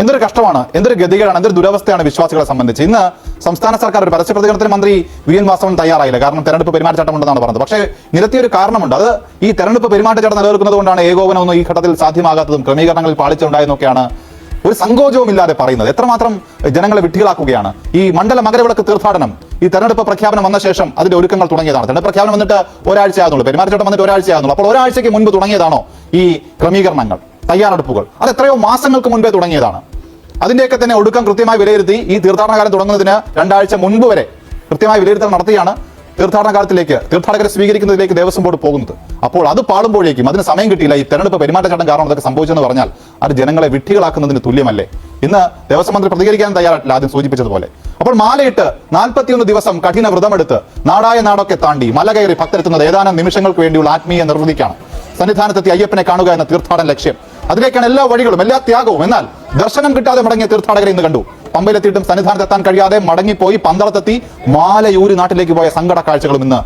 എന്തൊരു കഷ്ടമാണ്, എന്തൊരു ഗതികേടാണ്, എന്തൊരു ദുരവസ്ഥയാണ് വിശ്വാസികളെ സംബന്ധിച്ച്. ഇന്ന് സംസ്ഥാന സർക്കാർ ഒരു പരസ്യ പ്രതികരണത്തിന് മന്ത്രി വി.എൻ. വാസവൻ തയ്യാറായില്ല. കാരണം തെരഞ്ഞെടുപ്പ് പെരുമാറ്റച്ചട്ടം ഉണ്ടെന്നാണ് പറഞ്ഞത്. പക്ഷേ നിരത്തിയൊരു കാരണമുണ്ട്. അത് ഈ തെരഞ്ഞെടുപ്പ് പെരുമാറ്റച്ചട്ടം നിലനിൽക്കുന്നത് കൊണ്ടാണ് ഏകോപനമൊന്നും ഈ ഘട്ടത്തിൽ സാധ്യമാകാത്തതും ക്രമീകരണങ്ങളിൽ പാളിച്ച ഉണ്ടായെന്നൊക്കെയാണ് ഒരു സങ്കോചവും ഇല്ലാതെ പറയുന്നത്. എത്രമാത്രം ജനങ്ങളെ വിഡ്ഢികളാക്കുകയാണ്. ഈ മണ്ഡല മകരവിളക്ക് തീർത്ഥാടനം ഈ തെരഞ്ഞെടുപ്പ് പ്രഖ്യാപനം വന്ന ശേഷം അതിന്റെ ഒരുക്കങ്ങൾ തുടങ്ങിയതാണ്. തെരഞ്ഞെടുപ്പ് പ്രഖ്യാപനം വന്നിട്ട് ഒരാഴ്ചയാകുന്നുള്ളൂ, പെരുമാറ്റച്ചട്ടം വന്നിട്ട് ഒരാഴ്ചയാകുന്നുള്ളൂ. അപ്പോൾ ഒരാഴ്ചയ്ക്ക് മുൻപ് തുടങ്ങിയതാണോ ഈ ക്രമീകരണങ്ങൾ, തയ്യാറെടുപ്പുകൾ? അത് എത്രയോ മാസങ്ങൾക്ക് മുൻപേ തുടങ്ങിയതാണ്. അതിന്റെയൊക്കെ തന്നെ ഒടുക്കം കൃത്യമായി വിലയിരുത്തി ഈ തീർത്ഥാടന കാലം തുടങ്ങുന്നതിന് 2 ആഴ്ച മുൻപ് വരെ കൃത്യമായി വിലയിരുത്തൽ നടത്തിയാണ് തീർത്ഥാടന കാലത്തിലേക്ക്, തീർത്ഥാടകരെ സ്വീകരിക്കുന്നതിലേക്ക് ദേവസ്വം ബോർഡ് പോകുന്നത്. അപ്പോൾ അത് പാളുമ്പോഴേക്കും അതിന് സമയം കിട്ടിയില്ല. ഈ തെരഞ്ഞെടുപ്പ് പെരുമാറ്റച്ചട്ടം കാരണം അതൊക്കെ സംഭവിച്ചെന്ന് പറഞ്ഞാൽ അത് ജനങ്ങളെ വിഡ്ഢികളാക്കുന്നതിന് തുല്യമല്ലേ? ഇന്ന് ദേവസ്വം മന്ത്രി പ്രതികരിക്കാൻ തയ്യാറായിട്ടില്ല, ആദ്യം സൂചിപ്പിച്ചതുപോലെ. അപ്പോൾ മാലയിട്ട് 41 ദിവസം കഠിന വ്രതമെടുത്ത് നാടായ നാടൊക്കെ താണ്ടി മല കയറി ഭക്തരെത്തുന്നത് ഏതാനും നിമിഷങ്ങൾക്ക് വേണ്ടിയുള്ള ആത്മീയ നിർവൃതിക്കാണ്. സന്നിധാനത്തെത്തി അയ്യപ്പനെ കാണുക എന്ന തീർത്ഥാടന ലക്ഷ്യം. അതിലേക്കാണ് എല്ലാ വഴികളും, എല്ലാ ത്യാഗവും. എന്നാൽ ദർശനം കിട്ടാതെ മടങ്ങിയ തീർത്ഥാടകരെ ഇന്ന് കണ്ടു. പമ്പയിലെത്തിയിട്ടും സന്നിധാനത്തെത്താൻ കഴിയാതെ മടങ്ങിപ്പോയി പന്തളത്തെത്തി മാലയൂരി നാട്ടിലേക്ക് പോയ സങ്കട കാഴ്ചകളും ഇന്ന്